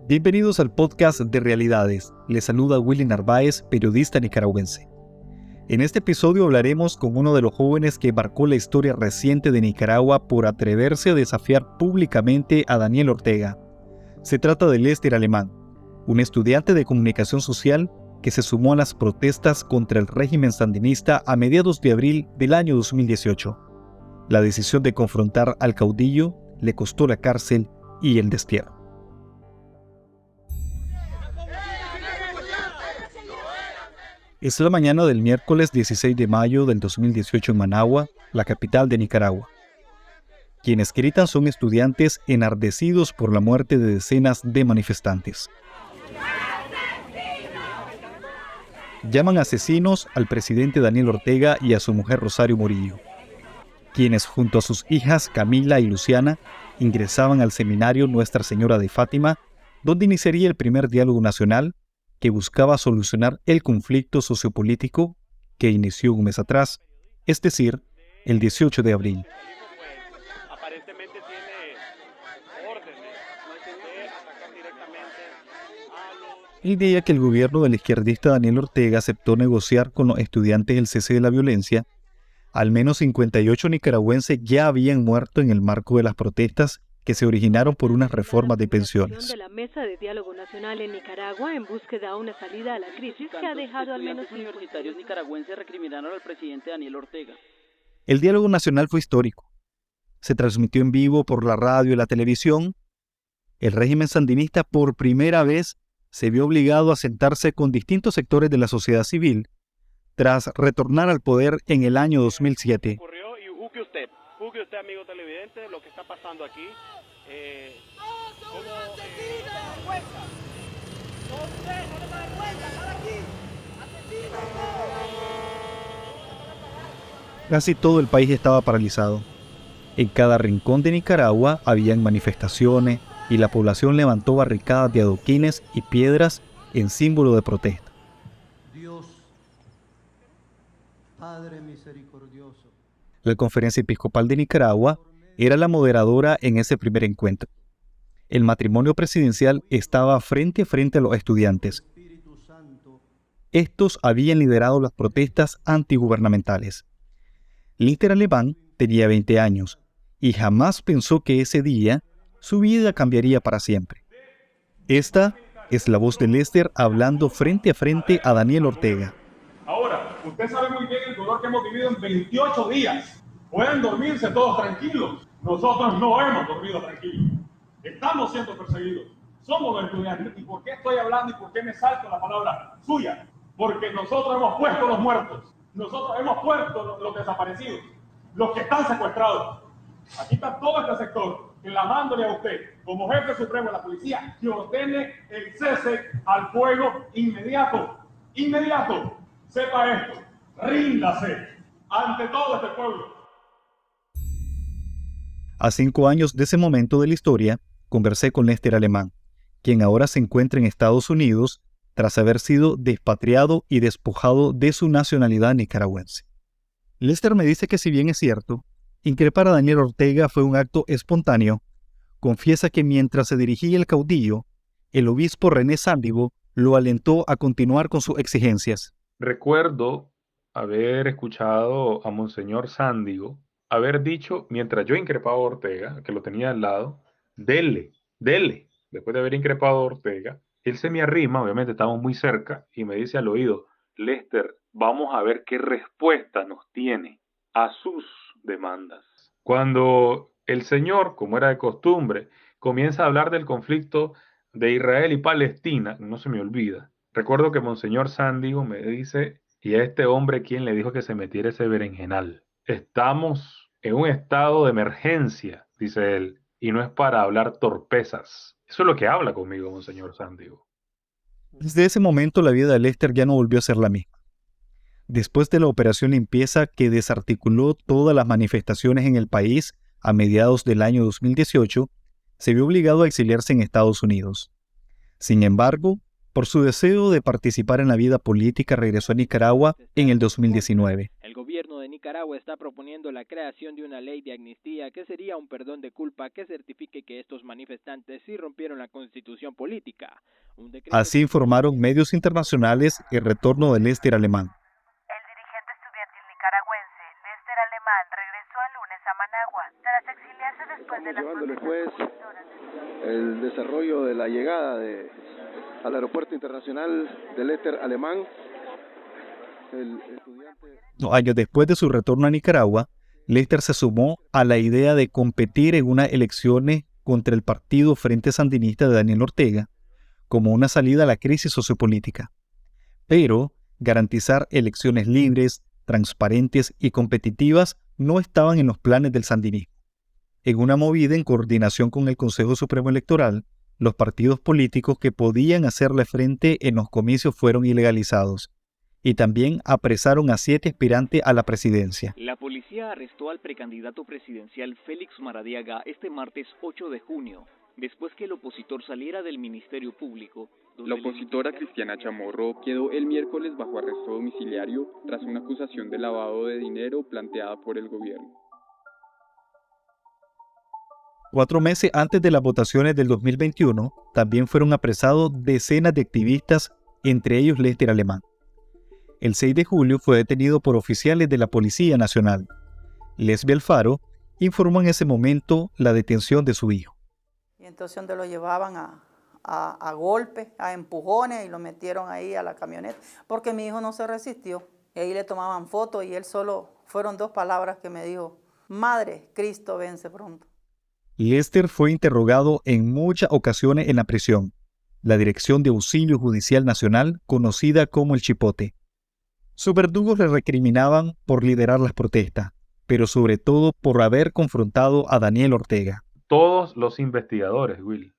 Bienvenidos al podcast de Realidades. Les saluda Willy Narváez, periodista nicaragüense. En este episodio hablaremos con uno de los jóvenes que marcó la historia reciente de Nicaragua por atreverse a desafiar públicamente a Daniel Ortega. Se trata de Lester Alemán, un estudiante de comunicación social que se sumó a las protestas contra el régimen sandinista a mediados de abril del año 2018. La decisión de confrontar al caudillo le costó la cárcel y el destierro. Es la mañana del miércoles 16 de mayo del 2018 en Managua, la capital de Nicaragua. Quienes gritan son estudiantes enardecidos por la muerte de decenas de manifestantes. Llaman asesinos al presidente Daniel Ortega y a su mujer Rosario Murillo, quienes junto a sus hijas Camila y Luciana ingresaban al seminario Nuestra Señora de Fátima, donde iniciaría el primer diálogo nacional que buscaba solucionar el conflicto sociopolítico que inició un mes atrás, es decir, el 18 de abril. El día que el gobierno del izquierdista Daniel Ortega aceptó negociar con los estudiantes el cese de la violencia, al menos 58 nicaragüenses ya habían muerto en el marco de las protestas que se originaron por unas reformas de pensiones. De la Mesa de Diálogo Nacional en Nicaragua en búsqueda de una salida a la crisis que ha dejado al menos universitarios nicaragüenses recriminaron al presidente Daniel Ortega. El diálogo nacional fue histórico. Se transmitió en vivo por la radio y la televisión. El régimen sandinista por primera vez se vio obligado a sentarse con distintos sectores de la sociedad civil tras retornar al poder en el año 2007. Juzgue usted, amigo televidente, lo que está pasando aquí. Casi todo el país estaba paralizado. En cada rincón de Nicaragua habían manifestaciones y la población levantó barricadas de adoquines y piedras en símbolo de protesta. Dios, Padre misericordioso. La Conferencia Episcopal de Nicaragua era la moderadora en ese primer encuentro. El matrimonio presidencial estaba frente a frente a los estudiantes. Estos habían liderado las protestas antigubernamentales. Lester Alemán tenía 20 años y jamás pensó que ese día su vida cambiaría para siempre. Esta es la voz de Lester hablando frente a frente a Daniel Ortega. Ahora, usted sabe muy bien el dolor que hemos vivido en 28 días. Pueden dormirse todos tranquilos. Nosotros no hemos dormido tranquilos. Estamos siendo perseguidos. Somos los estudiantes. ¿Y por qué estoy hablando y por qué me salto la palabra suya? Porque nosotros hemos puesto los muertos. Nosotros hemos puesto los desaparecidos. Los que están secuestrados. Aquí está todo este sector clamándole a usted, como jefe supremo de la policía, que ordene el cese al fuego inmediato. ¡Inmediato! Sepa esto, ríndase ante todo este pueblo. A 5 años de ese momento de la historia, conversé con Lester Alemán, quien ahora se encuentra en Estados Unidos tras haber sido despatriado y despojado de su nacionalidad nicaragüense. Lester me dice que si bien es cierto, increpar a Daniel Ortega fue un acto espontáneo, confiesa que mientras se dirigía el caudillo, el obispo René Sándigo lo alentó a continuar con sus exigencias. Recuerdo haber escuchado a Monseñor Sándigo haber dicho, mientras yo increpaba a Ortega, que lo tenía al lado, dele. Después de haber increpado a Ortega, él se me arrima, obviamente estamos muy cerca, y me dice al oído, Lester, vamos a ver qué respuesta nos tiene a sus demandas. Cuando el Señor, como era de costumbre, comienza a hablar del conflicto de Israel y Palestina, no se me olvida. Recuerdo que Monseñor Sándigo me dice, y a este hombre, ¿quién le dijo que se metiera ese berenjenal? Estamos en un estado de emergencia, dice él, y no es para hablar torpezas. Eso es lo que habla conmigo, Monseñor Sándigo. Desde ese momento la vida de Lester ya no volvió a ser la misma. Después de la operación limpieza que desarticuló todas las manifestaciones en el país a mediados del año 2018, se vio obligado a exiliarse en Estados Unidos. Sin embargo, Por su deseo de participar en la vida política, regresó a Nicaragua en el 2019. El gobierno de Nicaragua está proponiendo la creación de una ley de amnistía que sería un perdón de culpa que certifique que estos manifestantes sí rompieron la constitución política. Así informaron medios internacionales el retorno de Lester Alemán. El dirigente estudiantil nicaragüense Lester Alemán regresó el lunes a Managua tras exiliarse después de las llevándole el desarrollo de la llegada al aeropuerto internacional de Lester Alemán. El estudiante... Años después de su retorno a Nicaragua, Lester se sumó a la idea de competir en unas elecciones contra el partido Frente Sandinista de Daniel Ortega, como una salida a la crisis sociopolítica. Pero garantizar elecciones libres, transparentes y competitivas no estaban en los planes del sandinismo. En una movida en coordinación con el Consejo Supremo Electoral, los partidos políticos que podían hacerle frente en los comicios fueron ilegalizados, y también apresaron a 7 aspirantes a la presidencia. La policía arrestó al precandidato presidencial Félix Maradiaga este martes 8 de junio, después que el opositor saliera del Ministerio Público. La opositora Cristiana Chamorro quedó el miércoles bajo arresto domiciliario tras una acusación de lavado de dinero planteada por el gobierno. 4 meses antes de las votaciones del 2021, también fueron apresados decenas de activistas, entre ellos Lester Alemán. El 6 de julio fue detenido por oficiales de la Policía Nacional. Lesbia Alfaro informó en ese momento la detención de su hijo. Y entonces donde lo llevaban a golpes, a empujones, y lo metieron ahí a la camioneta, porque mi hijo no se resistió. Y ahí le tomaban fotos y él solo, fueron 2 palabras que me dijo: Madre, Cristo vence pronto. Lester fue interrogado en muchas ocasiones en la prisión, la Dirección de Auxilio Judicial Nacional, conocida como el Chipote. Sus verdugos le recriminaban por liderar las protestas, pero sobre todo por haber confrontado a Daniel Ortega. Todos los investigadores, Willy,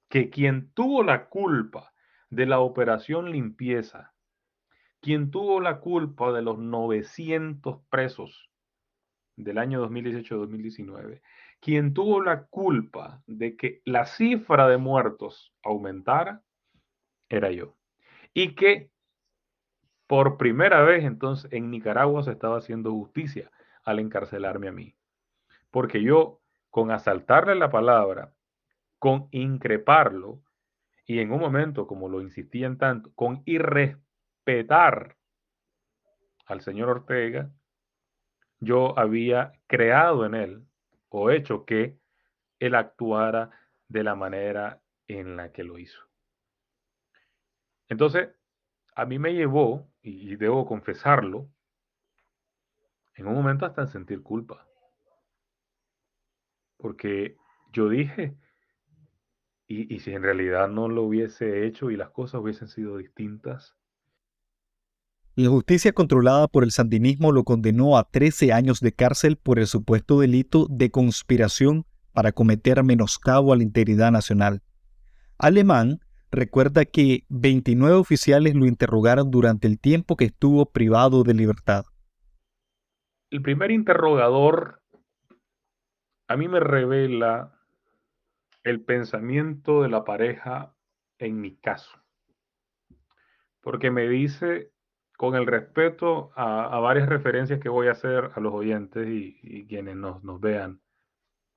que quien tuvo la culpa de la operación limpieza, quien tuvo la culpa de los 900 presos del año 2018-2019, quien tuvo la culpa de que la cifra de muertos aumentara, era yo. Y que por primera vez entonces en Nicaragua se estaba haciendo justicia al encarcelarme a mí. Porque yo, con asaltarle la palabra, con increparlo, y en un momento, como lo insistían tanto, con irrespetar al señor Ortega, yo había creado en él o hecho que él actuara de la manera en la que lo hizo. Entonces, a mí me llevó, y debo confesarlo, en un momento hasta en sentir culpa. Porque yo dije, y si en realidad no lo hubiese hecho y las cosas hubiesen sido distintas. La justicia controlada por el sandinismo lo condenó a 13 años de cárcel por el supuesto delito de conspiración para cometer menoscabo a la integridad nacional. Alemán recuerda que 29 oficiales lo interrogaron durante el tiempo que estuvo privado de libertad. El primer interrogador a mí me revela el pensamiento de la pareja en mi caso. Porque me dice, con el respeto a varias referencias que voy a hacer a los oyentes y quienes nos vean,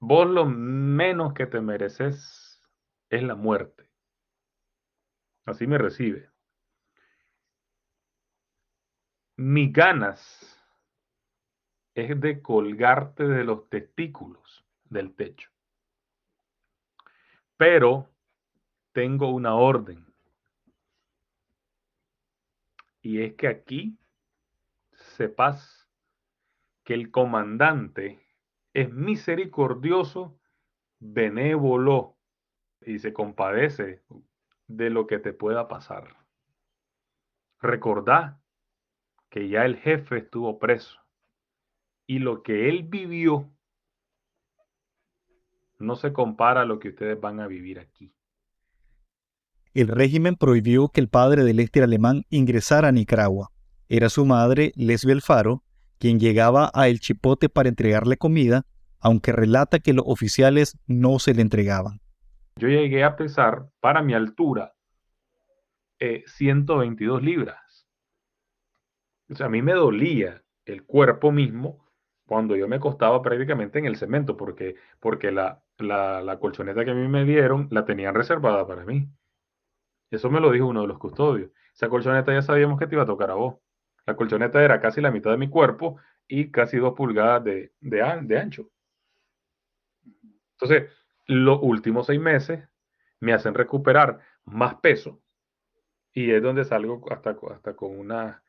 vos lo menos que te mereces es la muerte. Así me recibe. Mis ganas es de colgarte de los testículos del techo. Pero tengo una orden. Y es que aquí sepas que el comandante es misericordioso, benévolo y se compadece de lo que te pueda pasar. Recordá que ya el jefe estuvo preso y lo que él vivió no se compara a lo que ustedes van a vivir aquí. El régimen prohibió que el padre de Lester Alemán ingresara a Nicaragua. Era su madre, Lesbia Alfaro, quien llegaba a El Chipote para entregarle comida, aunque relata que los oficiales no se le entregaban. Yo llegué a pesar, para mi altura, 122 libras. O sea, a mí me dolía el cuerpo mismo cuando yo me acostaba prácticamente en el cemento, porque la colchoneta que a mí me dieron la tenían reservada para mí. Eso me lo dijo uno de los custodios. Esa colchoneta ya sabíamos que te iba a tocar a vos. La colchoneta era casi la mitad de mi cuerpo y casi 2 pulgadas de ancho. Entonces, los últimos 6 meses me hacen recuperar más peso y es donde salgo hasta con unas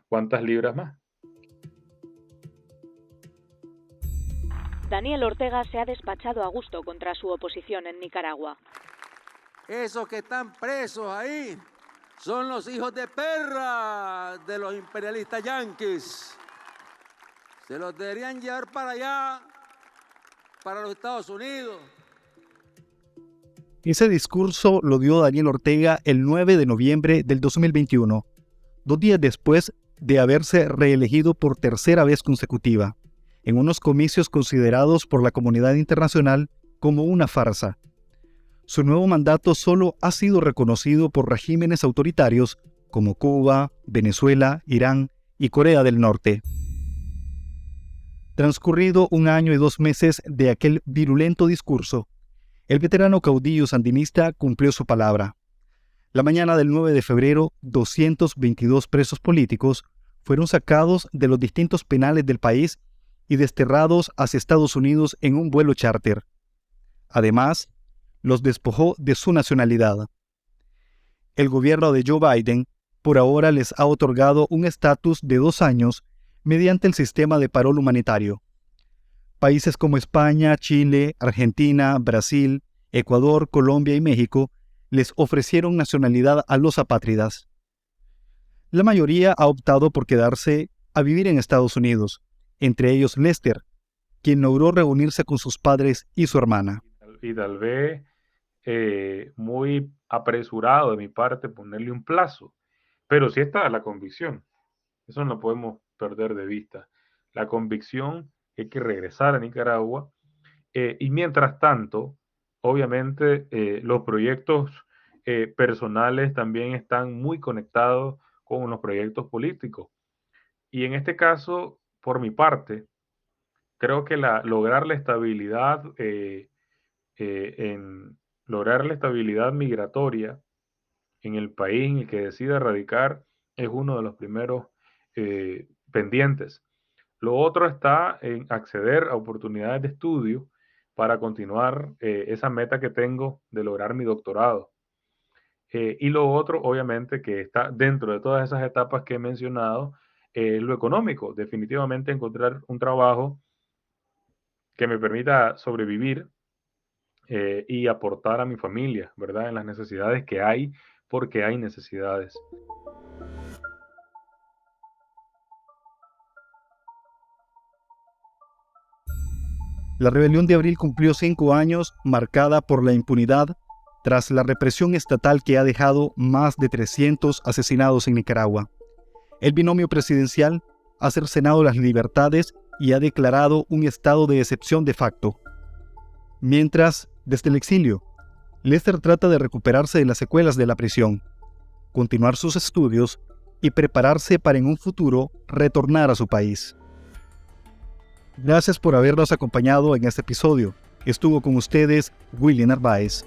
cuantas libras más. Daniel Ortega se ha despachado a gusto contra su oposición en Nicaragua. Esos que están presos ahí son los hijos de perra de los imperialistas yanquis. Se los deberían llevar para allá, para los Estados Unidos. Ese discurso lo dio Daniel Ortega el 9 de noviembre del 2021, 2 días después de haberse reelegido por tercera vez consecutiva, en unos comicios considerados por la comunidad internacional como una farsa. Su nuevo mandato solo ha sido reconocido por regímenes autoritarios como Cuba, Venezuela, Irán y Corea del Norte. Transcurrido 1 año y 2 meses de aquel virulento discurso, el veterano caudillo sandinista cumplió su palabra. La mañana del 9 de febrero, 222 presos políticos fueron sacados de los distintos penales del país y desterrados hacia Estados Unidos en un vuelo charter. Además, los despojó de su nacionalidad. El gobierno de Joe Biden por ahora les ha otorgado un estatus de 2 años mediante el sistema de parol humanitario. Países como España, Chile, Argentina, Brasil, Ecuador, Colombia y México les ofrecieron nacionalidad a los apátridas. La mayoría ha optado por quedarse a vivir en Estados Unidos, entre ellos Lester, quien logró reunirse con sus padres y su hermana. Y tal vez muy apresurado de mi parte ponerle un plazo, pero sí está la convicción, eso no lo podemos perder de vista, la convicción que hay que regresar a Nicaragua y mientras tanto, obviamente los proyectos personales también están muy conectados con los proyectos políticos y en este caso, por mi parte, creo que lograr la estabilidad lograr la estabilidad migratoria en el país en el que decida radicar es uno de los primeros pendientes. Lo otro está en acceder a oportunidades de estudio para continuar esa meta que tengo de lograr mi doctorado. Y lo otro, obviamente, que está dentro de todas esas etapas que he mencionado, es lo económico. Definitivamente encontrar un trabajo que me permita sobrevivir y aportar a mi familia, ¿verdad? En las necesidades que hay, porque hay necesidades. La rebelión de abril cumplió 5 años, marcada por la impunidad, tras la represión estatal que ha dejado más de 300 asesinados en Nicaragua. El binomio presidencial ha cercenado las libertades y ha declarado un estado de excepción de facto. Mientras, desde el exilio, Lester trata de recuperarse de las secuelas de la prisión, continuar sus estudios y prepararse para en un futuro retornar a su país. Gracias por habernos acompañado en este episodio. Estuvo con ustedes Willy Narváez.